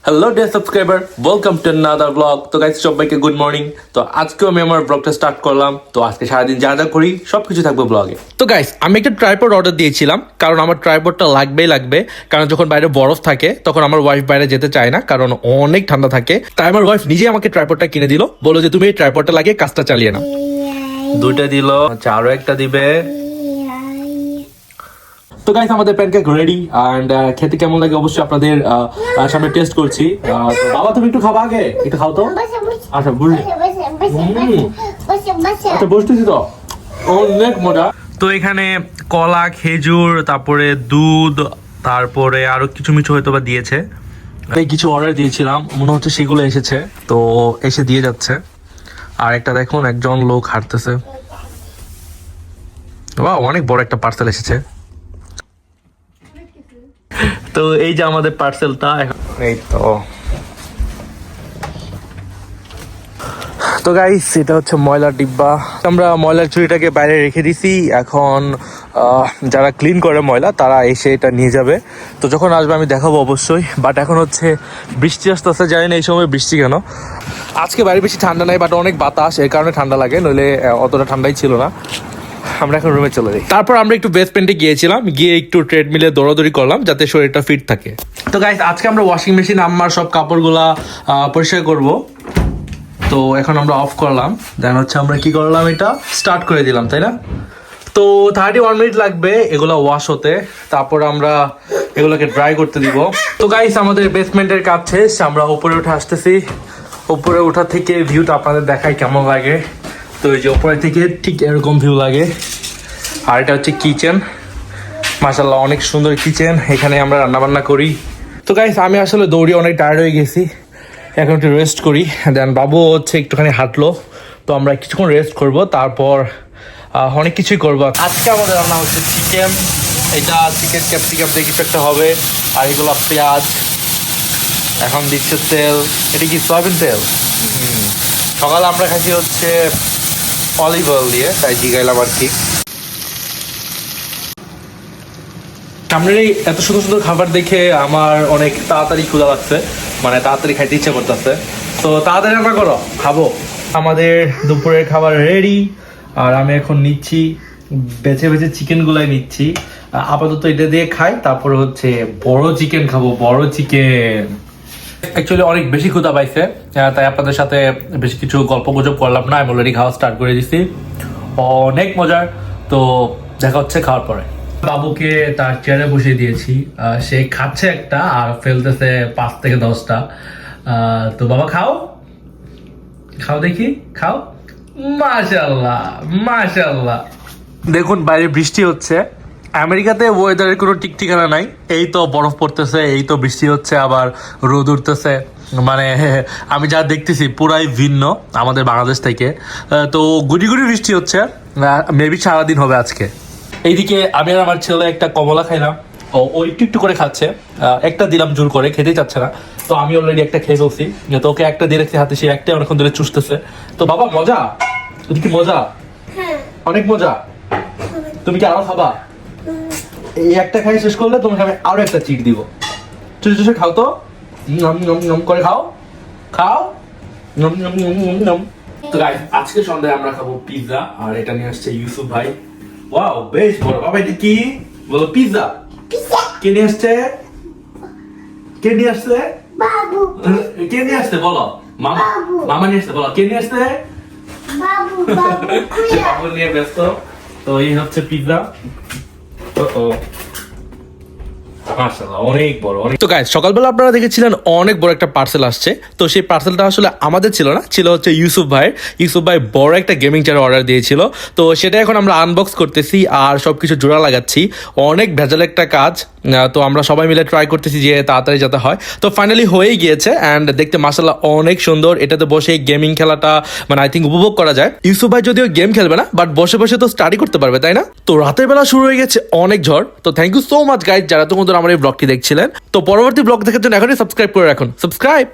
Hello dear subscriber, welcome to another blog. তো guys সবাইকে good morning. তো আজকেও আমি আমার ব্লগটা স্টার্ট করলাম। তো আজকে সারাদিন যা যা করি সবকিছু থাকবে ব্লগে। তো গাইস আমি একটা ট্রাইপড অর্ডার দিয়েছিলাম, কারণ আমার ট্রাইপডটা লাগবে। কারণ যখন বাইরে বরফ থাকে তখন আমার ওয়াইফ বাইরে যেতে চায় না, কারণ অনেক ঠান্ডা থাকে। তাই আমার ওয়াইফ নিজে আমাকে ট্রাইপডটা কিনে দিল, বললো যে তুমি এই ট্রাইপডটা লাগিয়ে কাজটা চালিয়ে নাও। দুইটা দিল, আরো একটা দিবে। তো গাইস আমাদের প্যানকেক রেডি এন্ড খেতে কেমন লাগে অবশ্যই আপনাদের সামনে টেস্ট করছি। বাবা তুমি একটু খাবা, আগে একটু খাও তো। আচ্ছা বুঝলি, আচ্ছা বসতেছি তো, অনেক মজা। তো এখানে কলা, খেজুর, তারপরে দুধ, তারপরে আরো কিছু মিছু হয়তো বা দিয়েছে। কিছু অর্ডার দিয়েছিলাম, মনে হচ্ছে সেগুলো এসেছে, তো এসে দিয়ে যাচ্ছে। আর একটা দেখুন, একজন লোক হাঁটতেছে। বাহ, অনেক বড় একটা পার্সেল এসেছে। তো এই যে আমাদের পার্সেলটা, এই তো গাইস এটা হচ্ছে ময়লার ডিব্বা। আমরা ময়লার ঝুড়িটাকে বাইরে রেখে দিছি। এখন যারা ক্লিন করে ময়লা তারা এসে এটা নিয়ে যাবে। তো যখন আসবে আমি দেখাবো অবশ্যই। বাট এখন হচ্ছে বৃষ্টি আসতে জানি না এই সময় বৃষ্টি কেন। আজকে বাইরে বেশি ঠান্ডা নাই, বাট অনেক বাতাস, এর কারণে ঠান্ডা লাগে, নইলে অতটা ঠান্ডাই ছিল না। আমরা এখন রুমে চলে যাই। তারপর আমরা একটু বেসমেন্টে গিয়েছিলাম, গিয়ে একটু ট্রেডমিলে দৌড়াদৌড়ি করলাম যাতে শরীরটা ফিট থাকে। তো গাইস আজকে আমরা ওয়াশিং মেশিন আমার সব কাপড়গুলা পরিষ্কার করব। তো এখন আমরা অফ করলাম, দেন হচ্ছে আমরা কি করলাম, এটা স্টার্ট করে দিলাম, তাই না? তো 31 মিনিট লাগবে এগুলো ওয়াশ হতে, তারপর আমরা এগুলোকে ড্রাই করতে দিব। তো গাইস আমাদের বেসমেন্টের কাজ শেষ, আমরা উপরে উঠে আসতেছি। উপরে ওঠা থেকে ভিউটা আপনাদের দেখাই কেমন লাগে। তো এই যে উপরে থেকে ঠিক এরকম ভিউ লাগে। আর এটা হচ্ছে কিচেন, মাশাআল্লাহ অনেক সুন্দর কিচেন, এখানে আমরা রান্নাবান্না করি। তো গাইস আমি আসলে দৌড়ে অনেক টায়ার্ড হয়ে গেছি, এখন একটু রেস্ট করি। দেন বাবু হচ্ছে একটুখানি হাঁটলো, তো আমরা কিছুক্ষণ রেস্ট করব, তারপর অনেক কিছুই করবো। আজকে আমাদের রান্না হচ্ছে চিকেন, এটা চিকেন ক্যাপসিকাম দিয়ে কিছু একটা হবে। আর এগুলো পেঁয়াজ, এখন দিচ্ছে তেল, এটা কি সয়াবিন তেল। সকালে আমরা খাইছি হচ্ছে অলিভ অয়েল দিয়ে, তাই জিগাইলাম আর কি। সামনের এই এত সুন্দর সুন্দর খাবার দেখে আমার অনেক তাড়াতাড়ি ক্ষুধা লাগছে, মানে তাড়াতাড়ি খাইতে ইচ্ছা করতেছে। তো তাড়াতাড়ি রান্না করো, খাবো। আমাদের দুপুরের খাবার রেডি, আর আমি এখন নিচ্ছি বেছে বেছে চিকেন গুলাই নিচ্ছি। আপাতত এটা দিয়ে খাই, তারপরে হচ্ছে বড় চিকেন খাবো, বড় চিকেন। অ্যাকচুয়ালি অনেক বেশি ক্ষুধা পাইছে, তাই আপনাদের সাথে বেশ কিছু গল্প গুজব করলাম না, আমি অলরেডি খাওয়া স্টার্ট করে দিছি। অনেক মজার। তো দেখা হচ্ছে খাওয়ার পরে। বাবুকে তার চেয়ারে বসিয়ে দিয়েছি, সে খাচ্ছে একটা আর ফেলতেছে 5 থেকে 10টা। তো বাবা খাও, খাও দেখি, খাও। মাশাআল্লাহ মাশাআল্লাহ। দেখুন বাইরে বৃষ্টি হচ্ছে। আমেরিকাতে ওয়েদারের কোনো ঠিক ঠিকানা নাই, এই তো বরফ পড়তেছে, এই তো বৃষ্টি হচ্ছে, আবার রোদ উঠতেছে। মানে আমি যা দেখতেছি পুরাই ভিন্ন আমাদের বাংলাদেশ থেকে। তো গুড়ি গুড়ি বৃষ্টি হচ্ছে, মেবি সারাদিন হবে আজকে। এইদিকে আমি আর আমার ছেলে একটা কমলা খাইলাম, ও একটু একটু করে খাচ্ছে। একটা দিলাম জোর করে, খেতেই চাচ্ছে না। তো আমি অলরেডি একটা খেয়ে ফেলছি, তো ওকে একটা দিয়ে রাখছি হাতে, সে একটা অনেকক্ষণ ধরে চুষতেছে। তো বাবা মজা, ওদিকে মজা, অনেক মজা। তুমি কি আরো খাবা? এই একটা খাই শেষ করলে তোমাকে আমি আরো একটা চিট দিব। চুষে চুষে খাও তো, নম নম নম করে খাও, খাও, নম নম নম নম নম। তো গাইস আজকে সন্ধ্যায় আমরা খাবো পিৎজা, আর এটা নিয়ে আসছে ইউসুফ ভাই। ওয়াও বেশ বড়। বাবা এটা কি বলো? পিৎজা। কে নিয়ে আসছে? কে নিয়ে আসছে? বাবু। কে নিয়ে আসছে বলো? মামা। মামা নিয়ে আসছে, বলো কে নিয়ে আসছে? বাবু। বাবু নিয়ে ব্যস্ত। তো এই হচ্ছে পিৎজা। অনেক বড়, অনেক। তো গাইস সকালবেলা আপনারা দেখেছিলেন অনেক বড় একটা পার্সেল আসছে। তো সেই পার্সেলটা আসলে আমাদের ছিল না, ছিল হচ্ছে ইউসুফ ভাই বড় একটা গেমিং চেয়ার অর্ডার দিয়েছিল। তো সেটা এখন আমরা আনবক্স করতেছি আর সবকিছু জোড়া লাগাচ্ছি। অনেক ভেজাল একটা কাজ, তো আমরা সবাই মিলে ট্রাই করতেছি যে তাড়াতাড়ি যাতে হয়। তো ফাইনালি হয়েই গিয়েছে, অ্যান্ড দেখতে মাশাআল্লাহ অনেক সুন্দর। এটাতে বসে গেমিং খেলাটা মানে আই থিঙ্ক উপভোগ করা যায়। ইউসুফ ভাই যদিও গেম খেলবে না, বাট বসে বসে তো স্টাডি করতে পারবে, তাই না? তো রাতের বেলা শুরু হয়ে গেছে অনেক ঝড়। তো thank you so much guys যারা তোমাদের আমার এই ব্লগটি দেখছিলেন। তো পরবর্তী ব্লগ দেখার জন্য এখনই সাবস্ক্রাইব করে রাখুন, সাবস্ক্রাইব।